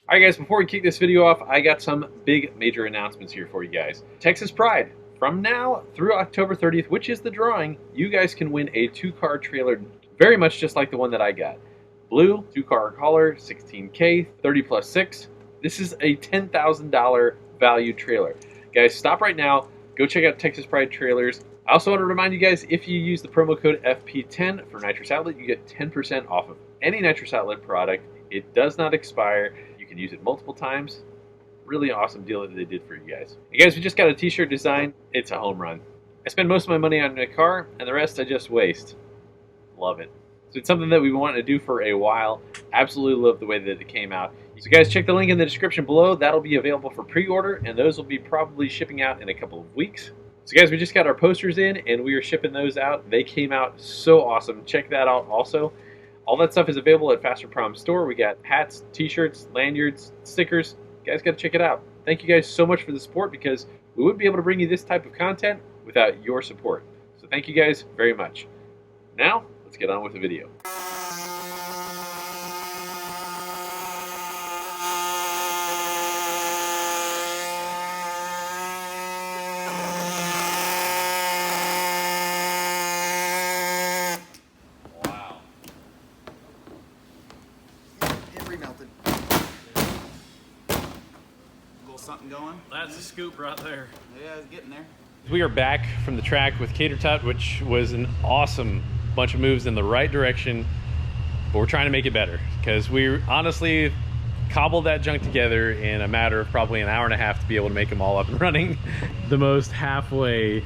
Alright guys, before we kick this video off, I got some big major announcements here for you guys. Texas Pride, from now through October 30th, which is the drawing, you guys can win a 2-car trailer very much just like the one that I got. Blue, 2-car hauler, 16K, 30 plus 6. This is a $10,000 value trailer. Guys, stop right now, go check out Texas Pride trailers. I also want to remind you guys, if you use the promo code FP10 for Nitrous Outlet, you get 10% off of any Nitrous Outlet product. It does not expire. You can use it multiple times. Really awesome deal that they did for you guys. And guys, we just got a t-shirt design. It's a home run. I spend most of my money on my car, and the rest I just waste. Love it. So it's something that we've been wanting to do for a while. Absolutely love the way that it came out. So guys, check the link in the description below. That'll be available for pre-order, and those will be probably shipping out in a couple of weeks. So guys, we just got our posters in, and we are shipping those out. They came out so awesome. Check that out also. All that stuff is available at Fasterproms store. We got hats, t-shirts, lanyards, stickers. You guys got to check it out. Thank you guys so much for the support, because we wouldn't be able to bring you this type of content without your support. So thank you guys very much. Now, let's get on with the video. Melted. Little something going. That's a scoop right there. Yeah, it's getting there. We are back from the track with KaterTot, which was an awesome bunch of moves in the right direction, but we're trying to make it better, because we honestly cobbled that junk together in a matter of probably an hour and a half to be able to make them all up and running. The most halfway,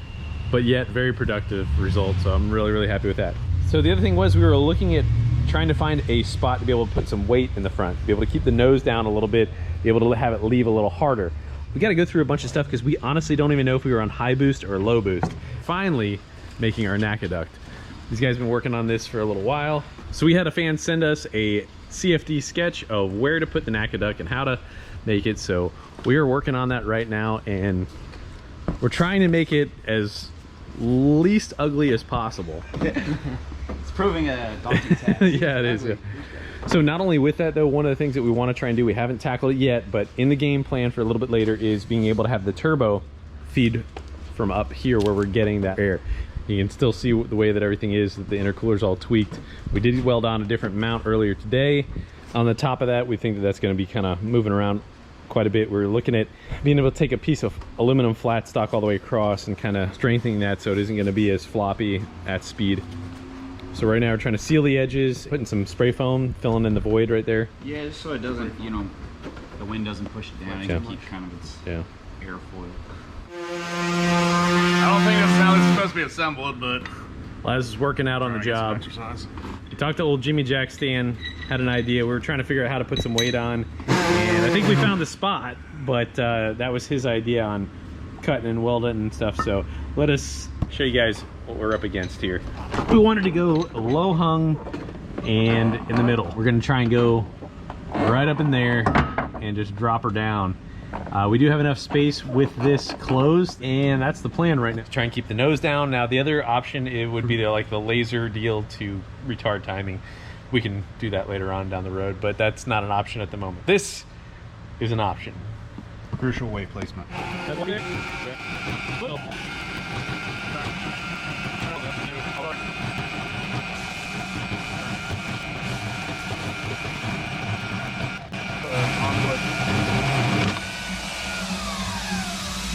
but yet very productive result, so I'm really happy with that. So the other thing was, we were looking at trying to find a spot to be able to put some weight in the front, to be able to keep the nose down a little bit, be able to have it leave a little harder. We got to go through a bunch of stuff, because we honestly don't even know if we were on high boost or low boost. Finally making our NACA duct. These guys have been working on this for a little while. So we had a fan send us a CFD sketch of where to put the NACA duct and how to make it. So we are working on that right now, and we're trying to make it as least ugly as possible. It's proving a daunting task. Yeah, it is. Yeah. So not only with that though, one of the things that we want to try and do, we haven't tackled it yet, but in the game plan for a little bit later, is being able to have the turbo feed from up here where we're getting that air. You can still see the way that everything is, that the intercooler's all tweaked. We did weld on a different mount earlier today. On the top of that, we think that that's going to be kind of moving around quite a bit. We're looking at being able to take a piece of aluminum flat stock all the way across and kind of strengthening that so it isn't going to be as floppy at speed. So right now we're trying to seal the edges, putting some spray foam, filling in the void right there. Yeah, just so it doesn't, you know, the wind doesn't push it down. Yeah. And keep kind of its airfoil. I don't think that's how it's supposed to be assembled, but Laz is working out on the job. Exercise. We talked to old Jimmy Jack Stan, had an idea. We were trying to figure out how to put some weight on, and I think we found the spot, but that was his idea on cutting and welding and stuff. So let us show you guys what we're up against here. We wanted to go low hung and in the middle. We're gonna try and go right up in there and just drop her down. We do have enough space with this closed, and that's the plan right now. Try and keep the nose down. Now the other option, it would be like the laser deal to retard timing. We can do that later on down the road, but that's not an option at the moment. This is an option. Crucial weight placement. I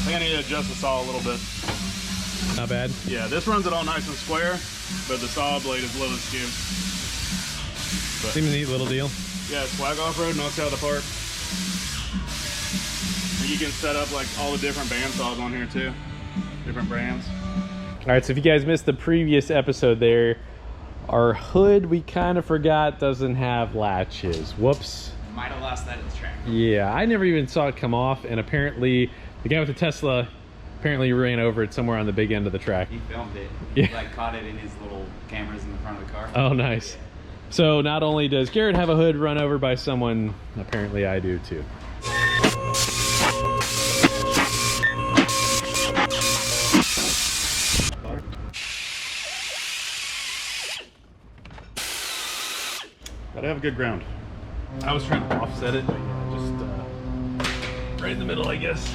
think I need to adjust the saw a little bit. Not bad. Yeah, this runs it all nice and square, but the saw blade is a little askew. Seems a neat little deal. Yeah, swag off-road knocks out the part. And you can set up like all the different band saws on here too. Different brands. All right, so if you guys missed the previous episode there, our hood, we kind of forgot, doesn't have latches. Whoops. Might have lost that in the track. Yeah, I never even saw it come off, and apparently the guy with the Tesla apparently ran over it somewhere on the big end of the track. He filmed it. Yeah. He like caught it in his little cameras in the front of the car. Oh, nice. So not only does Garrett have a hood run over by someone, apparently I do too. Gotta have a good ground. I was trying to offset it, but yeah, just right in the middle, I guess.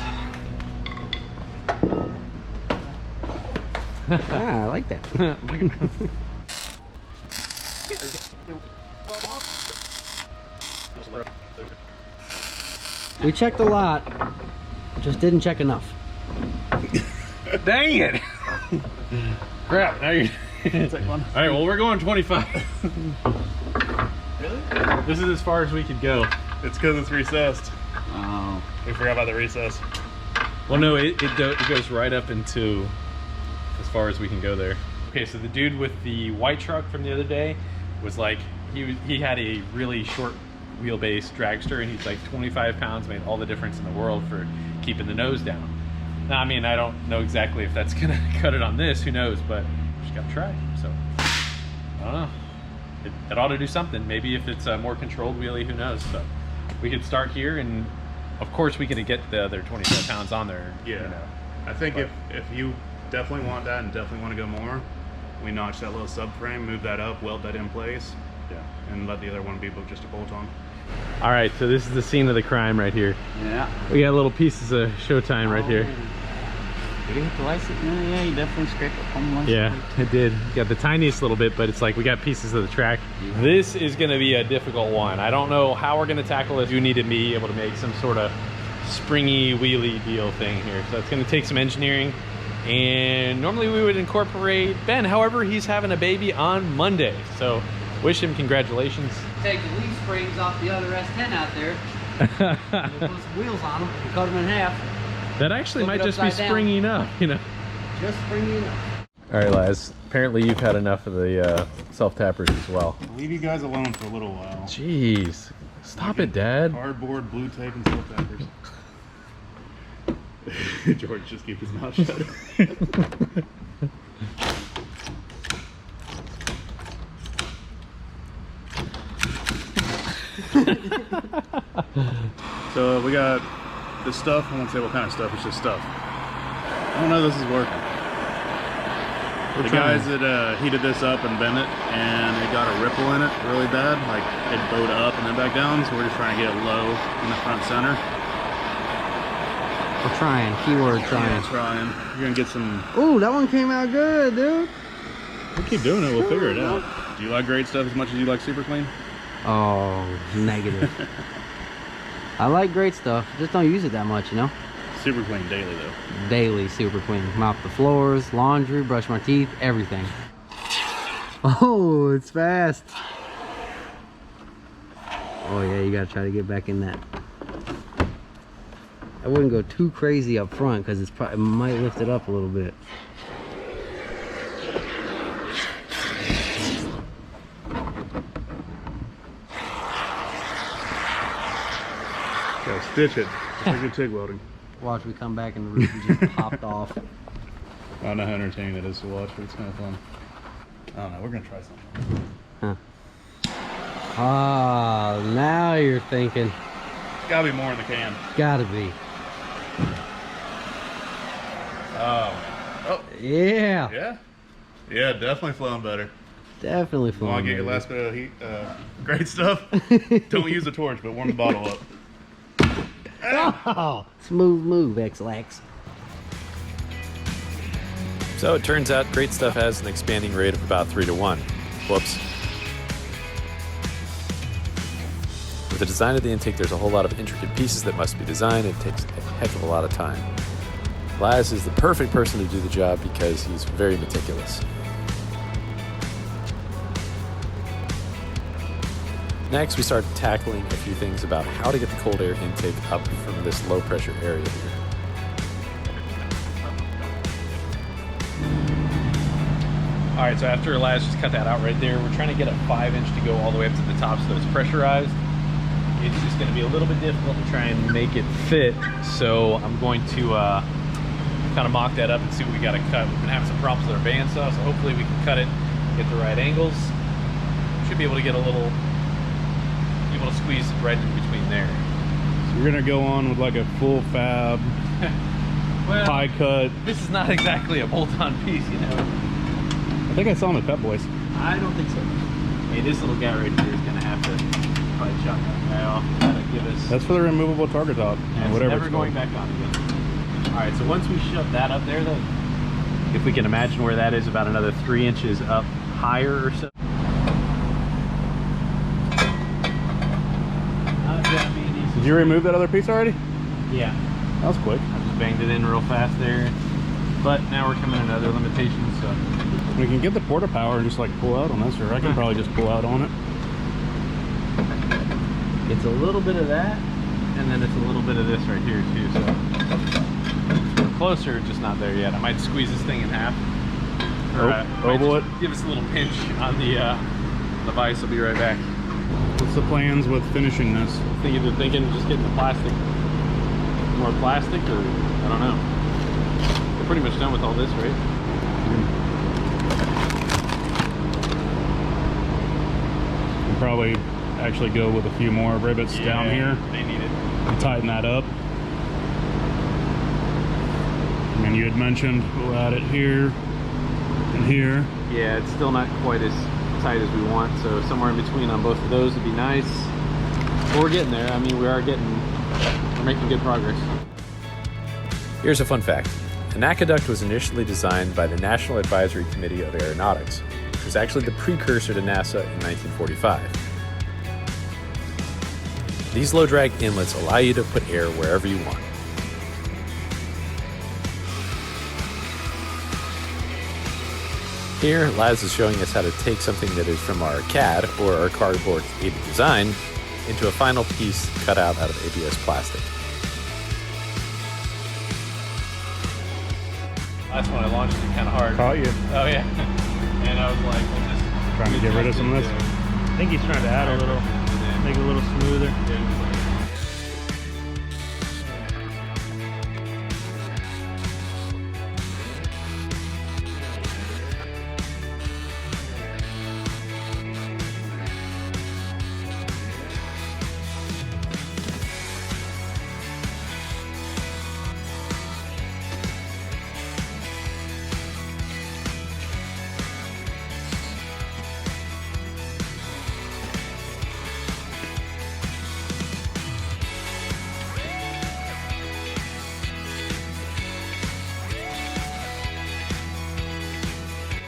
Ah, I like that. We checked a lot, just didn't check enough. Dang it! Crap, now you're... Take one. All right, well, we're going 25. Really? This is as far as we could go. It's because it's recessed. Oh. We forgot about the recess. Well, no, it goes right up into as far as we can go there. Okay, so the dude with the white truck from the other day was like, he had a really short wheelbase dragster, and he's like 25 pounds, made all the difference in the world for keeping the nose down. Now, I mean, I don't know exactly if that's gonna cut it on this, who knows, but just gotta try. So, I don't know. It ought to do something. Maybe if it's a more controlled wheelie, who knows. So, we could start here, and of course we can get the other 25 pounds on there. Yeah. You know. I think if you definitely want that and definitely want to go more, we notch that little subframe, move that up, weld that in place, and let the other one be just a bolt-on. All right, so this is the scene of the crime right here. Yeah. We got little pieces of showtime right here. Did he hit the license? Yeah, he definitely scraped up on one. Yeah, it did. Got the tiniest little bit, but it's like we got pieces of the track. This is gonna be a difficult one. I don't know how we're gonna tackle this. You need to be able to make some sort of springy wheelie deal thing here. So it's gonna take some engineering. And normally we would incorporate Ben. However, he's having a baby on Monday. So wish him congratulations. Take the leaf springs off the other S10 out there. We'll put some wheels on them and cut them in half. That actually Flip might it just be upside down. springing up, you know. Just springing up. All right, Laz. Apparently you've had enough of the self-tappers as well. Leave you guys alone for a little while. Jeez. Stop it, Dad. Cardboard, blue tape, and self-tappers. George, just keep his mouth shut. So we got this stuff. I won't say what kind of stuff. It's just stuff. I don't know if this is working. The guys that heated this up and bent it, and it got a ripple in it really bad. Like it bowed up and then back down. So we're just trying to get it low in the front center. We're trying. Keyword trying. Yeah, trying. You're gonna get some. Ooh, that one came out good, dude. We'll keep doing it. We'll figure it out. Do you like great stuff as much as you like super clean? Oh, negative. I like great stuff. Just don't use it that much, you know? Super clean daily though. Daily super clean. Mop the floors, laundry, brush my teeth, everything. Oh, it's fast. Oh yeah, you gotta try to get back in that. I wouldn't go too crazy up front because it might lift it up a little bit. Gotta stitch it. Just like your TIG welding. Watch, we come back and the roof just popped off. I don't know how entertaining that is to watch, but it's kind of fun. I don't know. We're gonna try something. Huh. Ah, now you're thinking. Gotta be more in the can. Gotta be. Oh. Yeah. Yeah. Yeah, definitely flowing better. Definitely You want fun. to get your last bit of heat, great stuff? Don't use a torch, but warm the bottle up. Oh, smooth move, X-Lax. So it turns out great stuff has an expanding rate of about 3:1. Whoops. With the design of the intake, there's a whole lot of intricate pieces that must be designed. It takes a heck of a lot of time. Laz is the perfect person to do the job because he's very meticulous. Next, we start tackling a few things about how to get the cold air intake up from this low pressure area here. All right, so after Laz just cut that out right there, we're trying to get a 5-inch to go all the way up to the top so it's pressurized. It's just going to be a little bit difficult to try and make it fit, so I'm going to kind of mock that up and see what we got to cut. We've been having some problems with our bandsaw, so hopefully we can cut it, get the right angles. Should be able to get a little, be able to squeeze it right in between there. So you're gonna go on with like a full fab, Well, high cut. this is not exactly a bolt-on piece, you know. I think I saw him at Pep Boys. I don't think so. Hey, this little guy right here is gonna have to probably chop that guy off. give us. That's for the removable target top, and or whatever. Never going back on again. All right, so once we shove that up there, though, if we can imagine where that is, about another 3 inches up higher or so. Did you remove that other piece already? Yeah. That was quick. I just banged it in real fast there. But now we're coming into other limitations, so. We can get the porta power and just like pull out on this, or I can probably just pull out on it. It's a little bit of that, and then it's a little bit of this right here too, so. We're closer, just not there yet. I might squeeze this thing in half. Or, oval it. Give us a little pinch on the vise. I'll be right back. What's the plans with finishing this? Either thinking just getting the plastic, more plastic, or I don't know. We're pretty much done with all this, right? We'll probably actually go with a few more rivets down here. They need it. And tighten that up. And you had mentioned we'll add it here and here. Yeah, it's still not quite as tight as we want, so somewhere in between on both of those would be nice. But we're getting there. I mean, we're making good progress. Here's a fun fact. An aqueduct was initially designed by the National Advisory Committee of Aeronautics, which was actually the precursor to NASA in 1945. These low drag inlets allow you to put air wherever you want. Here, Laz is showing us how to take something that is from our CAD, or our cardboard aided design, into a final piece cut out of ABS plastic. Last one I launched it kind of hard. Caught you. Oh yeah. And I was like, we'll just Trying to get rid of some of this. I think he's trying to add a little, make it a little smoother.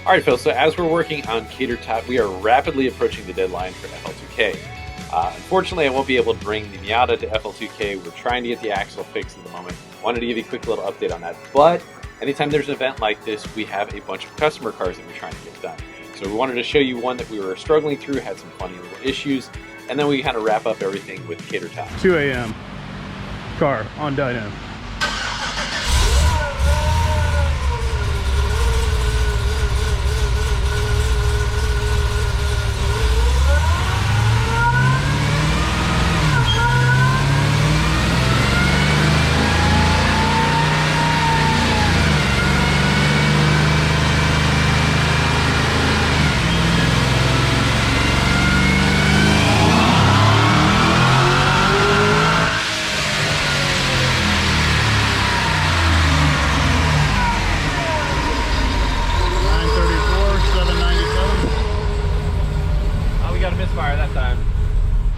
All right, Phil, so as we're working on KaterTot, we are rapidly approaching the deadline for FL2K. Unfortunately, I won't be able to bring the Miata to FL2K. We're trying to get the axle fixed at the moment. Wanted to give you a quick little update on that. But anytime there's an event like this, we have a bunch of customer cars that we're trying to get done. So we wanted to show you one that we were struggling through, had some funny little issues, and then we kind of wrap up everything with KaterTot. 2 a.m. car on Dyno.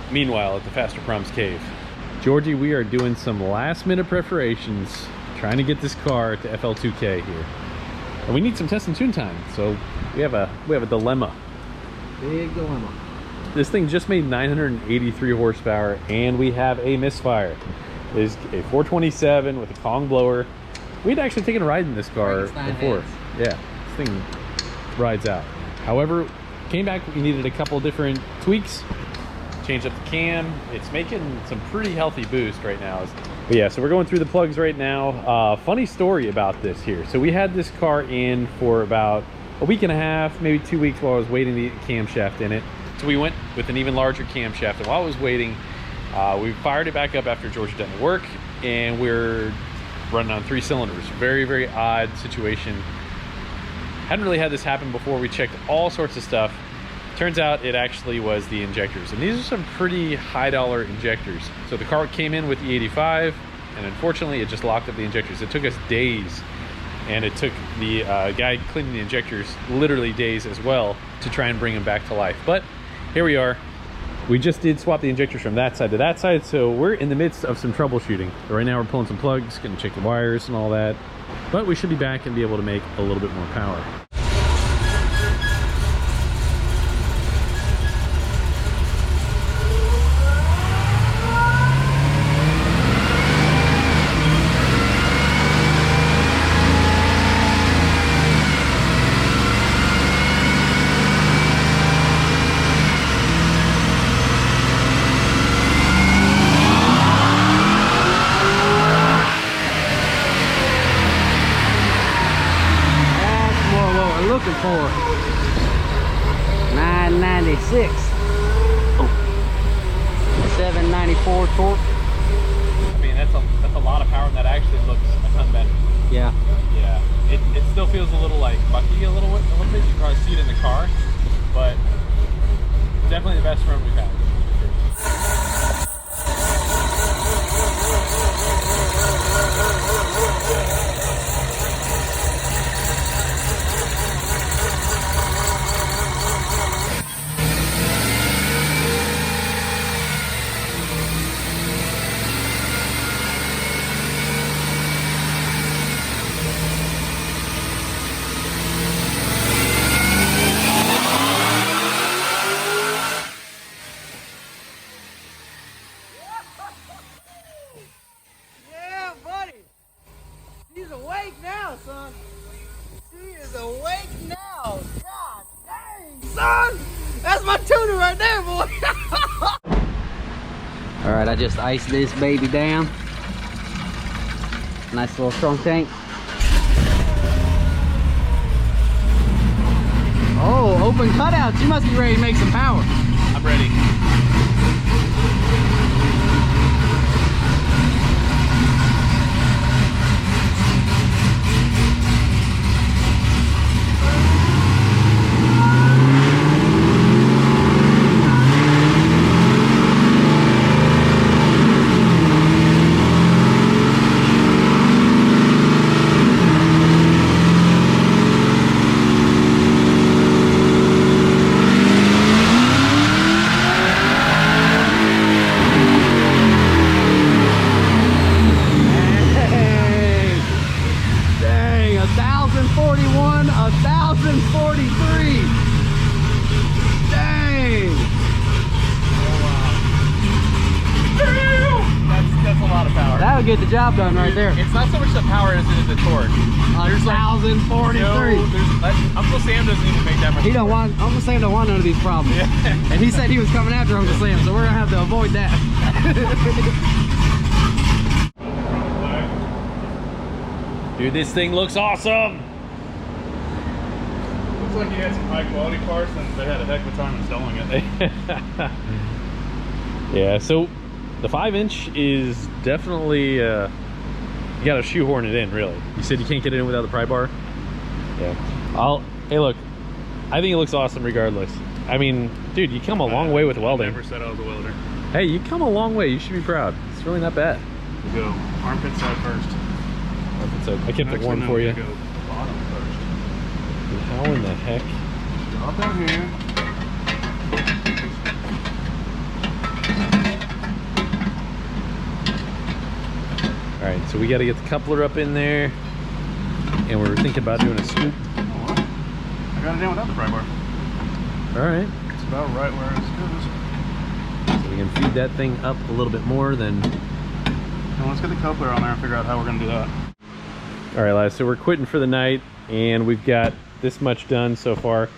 Meanwhile, at the Fasterproms cave, Georgie, we are doing some last-minute preparations, trying to get this car to FL2K here, and we need some test and tune time. So we have a dilemma. Big dilemma. This thing just made 983 horsepower, and we have a misfire. It is a 427 with a Kong blower. We'd actually taken a ride in this car before. Yeah, this thing rides out. However, came back, we needed a couple different tweaks. Change up the cam. It's making some pretty healthy boost right now. But yeah, so we're going through the plugs right now. Funny story about this here. So we had this car in for about a week and a half, maybe 2 weeks, while I was waiting the camshaft in it. So we went with an even larger camshaft, and while I was waiting, we fired it back up after George had done the work, and we're running on 3 cylinders. Very, very odd situation. Hadn't really had this happen before. We checked all sorts of stuff. Turns out it actually was the injectors, and these are some pretty high dollar injectors. So the car came in with the 85, and unfortunately it just locked up the injectors. It took us days, and it took the guy cleaning the injectors literally days as well to try and bring them back to life. But here we are. We just did swap the injectors from that side to that side, so we're in the midst of some troubleshooting. Right now we're pulling some plugs, gonna check the wires and all that, but we should be back and be able to make a little bit more power. Looking for 996. Oh. 794 torque. I mean, that's a lot of power, and that actually looks a ton better. Yeah. Yeah. It still feels a little like bucky a little bit. You can probably see it in the car, but definitely the best run we've had. Yeah, buddy. She's awake now, son. She is awake now. God dang, son. That's my tuner right there, boy. All right, I just iced this baby down. Nice little trunk tank. Oh, open cutouts. You must be ready to make some power. I'm ready. Dang, 1,041, 1,043. Dang. That's a lot of power. That would get the job done right there. It's not so much the power as it is the torque. There's like 1,043. Uncle Sam doesn't even make that much. He don't want, Uncle Sam don't want none of these problems. Yeah. And he said he was coming after Uncle Sam, so we're gonna have to avoid that. Dude, this thing looks awesome. Looks like you had some high quality parts and they had a heck of a time installing it. Yeah, so the 5-inch is definitely, you gotta shoehorn it in, really. You said you can't get it in without the pry bar? Yeah. Hey look, I think it looks awesome regardless. I mean, dude, you come a long way with welding. I never said I was a welder. Hey, you come a long way, you should be proud. It's really not bad. We'll go armpit side first. I can pick one for you. Go bottom first. How in the heck? Drop down here. Alright, so we got to get the coupler up in there, and we're thinking about doing a scoop. I got it in without the pry bar. Alright, It's about right where it's good. so we can feed that thing up a little bit more than... Now let's get the coupler on there and figure out how we're going to do that. Alright, lads, so we're quitting for the night, and we've got this much done so far.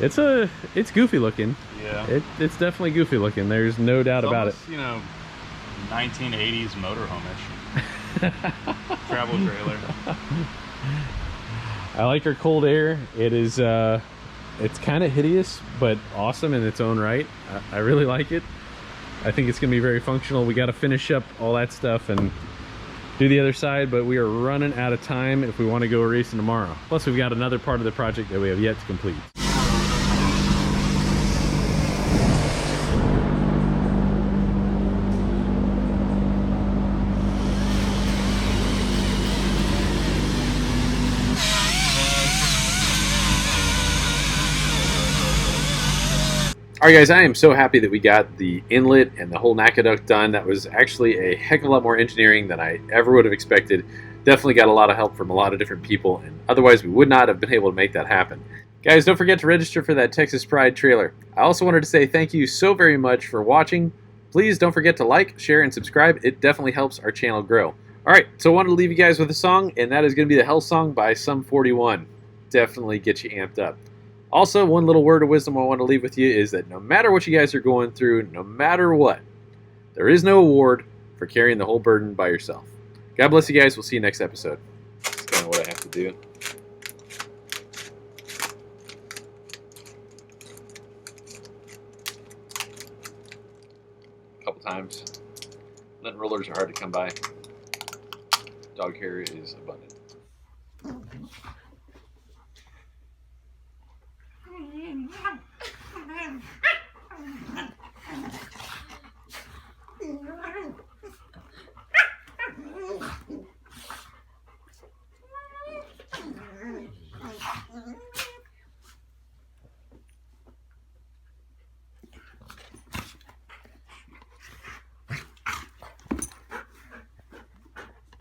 It's goofy looking. Yeah. It's definitely goofy looking. There's no doubt about it. You know, 1980s motorhome-ish. Travel trailer. I like our cold air. It is it's kind of hideous but awesome in its own right. I really like it. I think it's gonna be very functional. We got to finish up all that stuff and do the other side, but we are running out of time if we want to go racing tomorrow. Plus we've got another part of the project that we have yet to complete. Alright guys, I am so happy that we got the inlet and the whole NACA duct done. That was actually a heck of a lot more engineering than I ever would have expected. Definitely got a lot of help from a lot of different people, and otherwise we would not have been able to make that happen. Guys, don't forget to register for that Texas Pride trailer. I also wanted to say thank you so very much for watching. Please don't forget to like, share, and subscribe. It definitely helps our channel grow. Alright, so I wanted to leave you guys with a song, and that is going to be the Hell Song by Sum 41. Definitely get you amped up. Also, one little word of wisdom I want to leave with you is that no matter what you guys are going through, no matter what, there is no award for carrying the whole burden by yourself. God bless you guys. We'll see you next episode. That's kind of what I have to do. A couple times. Lint rollers are hard to come by. Dog hair is abundant.